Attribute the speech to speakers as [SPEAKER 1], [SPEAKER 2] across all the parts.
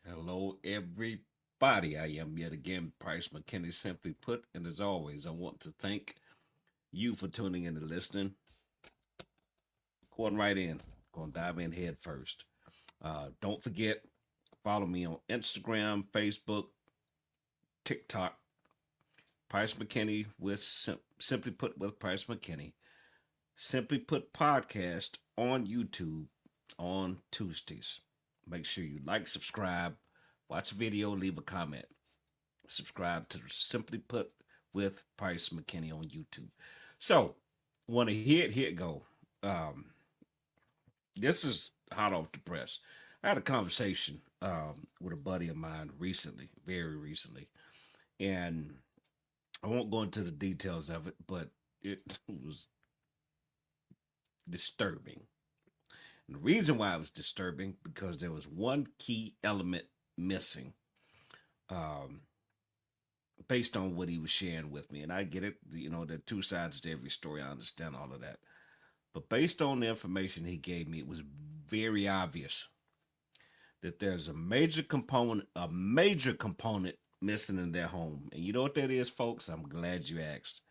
[SPEAKER 1] Hello, everybody. I am yet again Price McKinney, simply put. And as always, I want to thank you for tuning in and listening. Going right in, going to dive in head first. Don't forget, follow me on Instagram, Facebook, TikTok, Price McKinney with simply put with Price McKinney. Simply put podcast on YouTube on Tuesdays. Make sure you like, subscribe, watch a video, leave a comment. Subscribe to Simply Put with Price McKinney on YouTube. So, want to hear it? Here it go. Um, this is hot off the press. I had a conversation with a buddy of mine recently, very recently, and I won't go into the details of it, but it was disturbing. And the reason why it was disturbing because there was one key element missing. Um, Based on what he was sharing with me. And I get it, there are two sides to every story. I understand all of that. But based on the information he gave me, it was very obvious that there's a major component missing in their home. And you know what that is, folks? I'm glad you asked.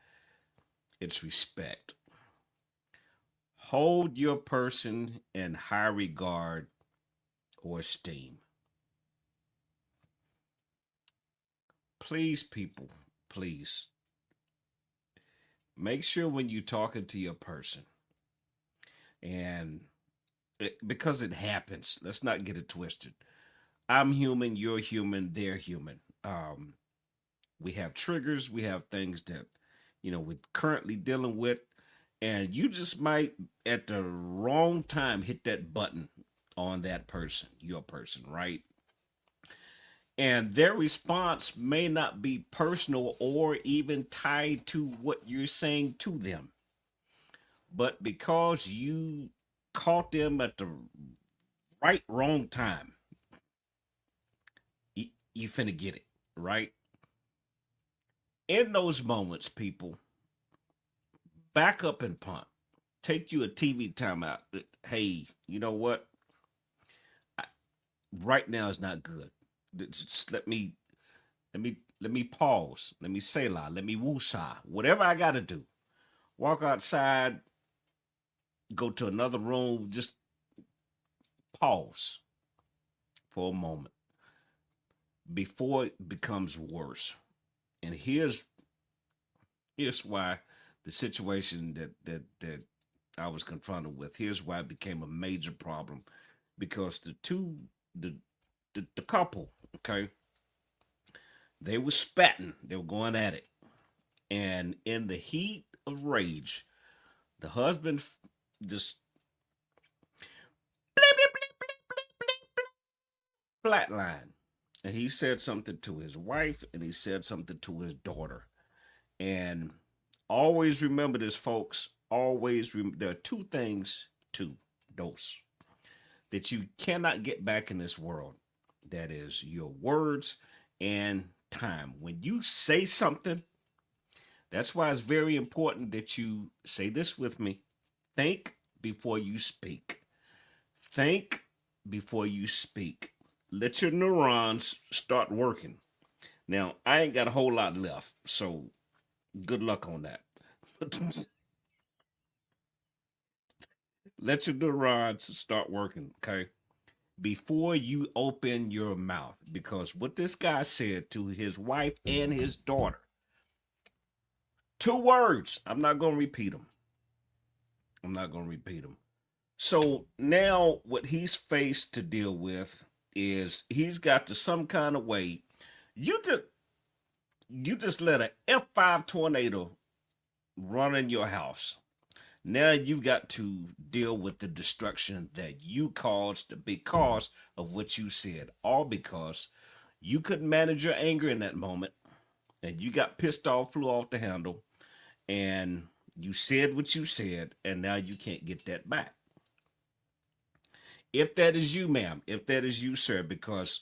[SPEAKER 1] It's respect. Hold your person in high regard or esteem. Please, people, please make sure when you're talking to your person, and because it happens. Let's not get it twisted. I'm human, you're human, they're human. We have triggers, we have things that we're currently dealing with, and you just might at the wrong time hit that button on that person, your person, right? And their response may not be personal or even tied to what you're saying to them, but because you caught them at the wrong time, you finna get it, right? In those moments, people, back up and punt. Take you a TV timeout. Hey, you know what? I, right now is not good. Just let me pause. Let me say la. Let me woosah. Whatever I gotta do. Walk outside. Go to another room. Just pause for a moment before it becomes worse. And here's why the situation that I was confronted with. Here's why it became a major problem because the the couple, okay, they were spatting, they were going at it, and in the heat of rage, the husband just flatlined, and he said something to his wife, and he said something to his daughter, and always remember this, folks. There are two things, two dose that you cannot get back in this world. That is your words and time. When you say something, that's why it's very important that you say this with me. Think before you speak. Think before you speak. Let your neurons start working. Now, I ain't got a whole lot left, so good luck on that. Let your neurons start working, okay? Before you open your mouth. Because what this guy said to his wife and his daughter, two words. I'm not going to repeat them. I'm not going to repeat them. So now what he's faced to deal with is he's got to some kind of way. You just you just let a F5 tornado run in your house. Now you've got to deal with the destruction that you caused because of what you said, all because you couldn't manage your anger in that moment, and you got pissed off, flew off the handle, and you said what you said, and now you can't get that back. If that is you, ma'am, if that is you, sir, because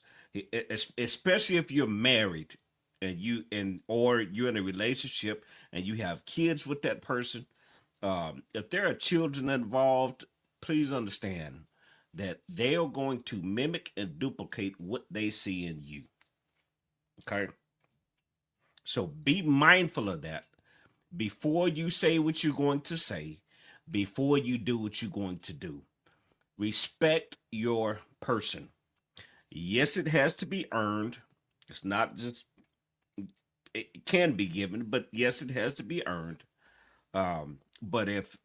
[SPEAKER 1] especially if you're married or you're in a relationship and you have kids with that person, if there are children involved, please understand. that they are going to mimic and duplicate what they see in you. Okay. So be mindful of that before you say what you're going to say, before you do what you're going to do. Respect your person. Yes, it has to be earned. It's not just, it can be given, but yes, it has to be earned. But if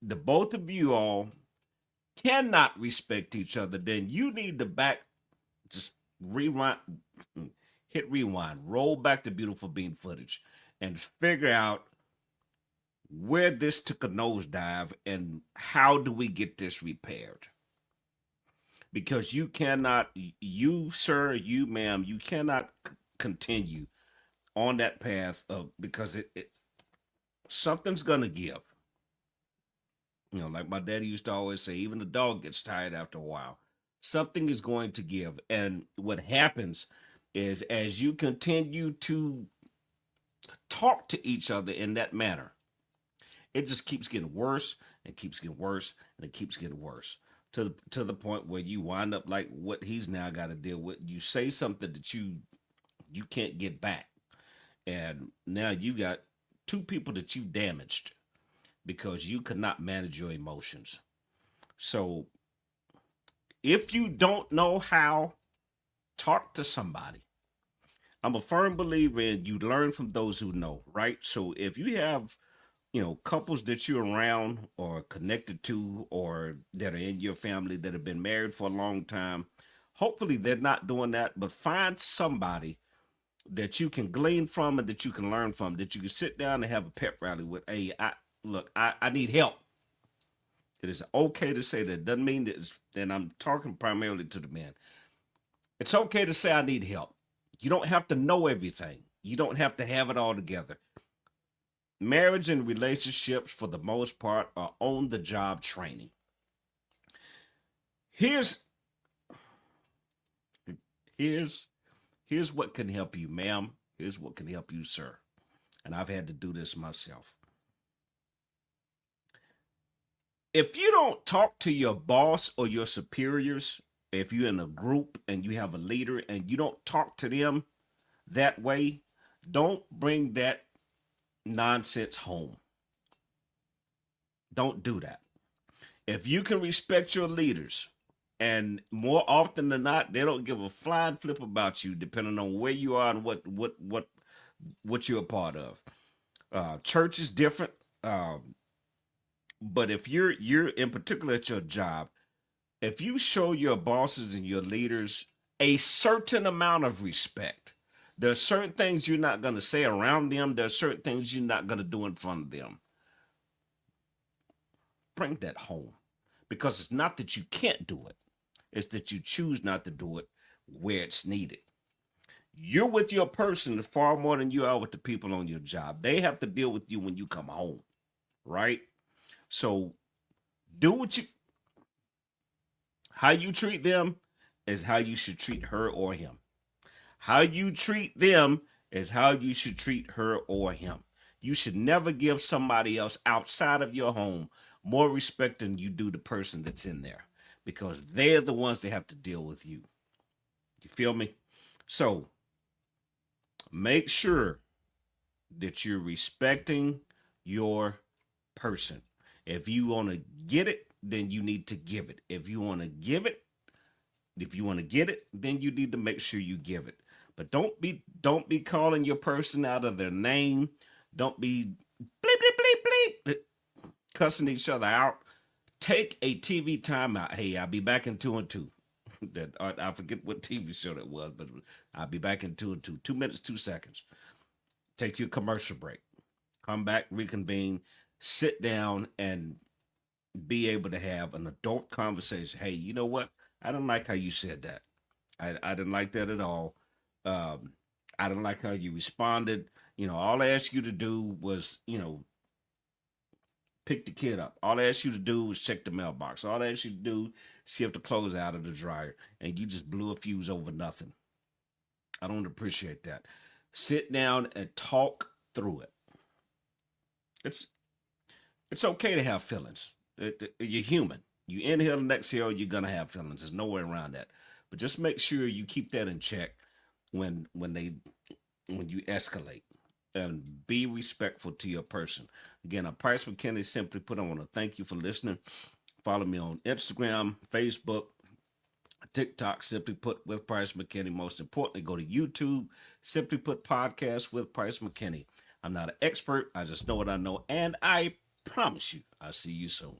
[SPEAKER 1] the both of you all cannot respect each other, then you need to just rewind, hit rewind, roll back the beautiful bean footage, and figure out where this took a nosedive and how do we get this repaired. Because you cannot, you sir, you ma'am, you cannot continue on that path of, because something's gonna give. You know, like my daddy used to always say, even the dog gets tired after a while. Something is going to give. And what happens is, as you continue to talk to each other in that manner, it just keeps getting worse and keeps getting worse and it keeps getting worse to the point where you wind up like what he's now got to deal with. You say something that you can't get back, and now you got two people that you damaged because you could not manage your emotions. So if you don't know how, talk to somebody. I'm a firm believer in you learn from those who know, right? So if you have, couples that you're around or connected to or that are in your family that have been married for a long time, hopefully they're not doing that, but find somebody that you can glean from and that you can learn from, that you can sit down and have a pep rally with. Hey, I need help. It is okay to say that. Doesn't mean that, and I'm talking primarily to the men. It's okay to say I need help. You don't have to know everything. You don't have to have it all together. Marriage and relationships, for the most part, are on the job training. Here's here's here's what can help you, ma'am. Here's what can help you, sir. And I've had to do this myself. If you don't talk to your boss or your superiors, if you're in a group and you have a leader and you don't talk to them that way, don't bring that nonsense home. Don't do that. If you can respect your leaders, and more often than not, they don't give a flying flip about you, depending on where you are and what you're a part of. Church is different, but if you're in particular at your job, if you show your bosses and your leaders a certain amount of respect, there are certain things you're not going to say around them. There are certain things you're not going to do in front of them. Bring that home, because it's not that you can't do it. It's that you choose not to do it where it's needed. You're with your person far more than you are with the people on your job. They have to deal with you when you come home, right? So do what you how you treat them is how you should treat her or him. How you treat them is how you should treat her or him. You should never give somebody else outside of your home more respect than you do the person that's in there, because they're the ones that have to deal with you. You feel me? So make sure that you're respecting your person. If you want to get it, then you need to give it. If you want to give it, if you want to get it, then you need to make sure you give it. But don't be calling your person out of their name. Don't be bleep bleep bleep bleep cussing each other out. Take a TV timeout. Hey, I'll be back in 2 and 2. That I forget what TV show that was, but I'll be back in 2 and 2. 2 minutes, 2 seconds. Take your commercial break. Come back, reconvene, sit down, and be able to have an adult conversation. Hey, you know what? I didn't like how you said that. I didn't like that at all. Um, I didn't like how you responded. All I asked you to do was, pick the kid up. All I asked you to do was check the mailbox. All I asked you to do, see if the clothes out of the dryer, and you just blew a fuse over nothing. I don't appreciate that. Sit down and talk through it. It's it's okay to have feelings. You're human. You inhale and exhale, you're gonna have feelings. There's no way around that. But just make sure you keep that in check when you escalate, and be respectful to your person. Again, I'm Price McKinney. Simply put, I want to thank you for listening. Follow me on Instagram, Facebook, TikTok, Simply Put with Price McKinney. Most importantly, go to YouTube, Simply Put Podcast with Price McKinney. I'm not an expert. I just know what I know, and I promise you, I'll see you soon.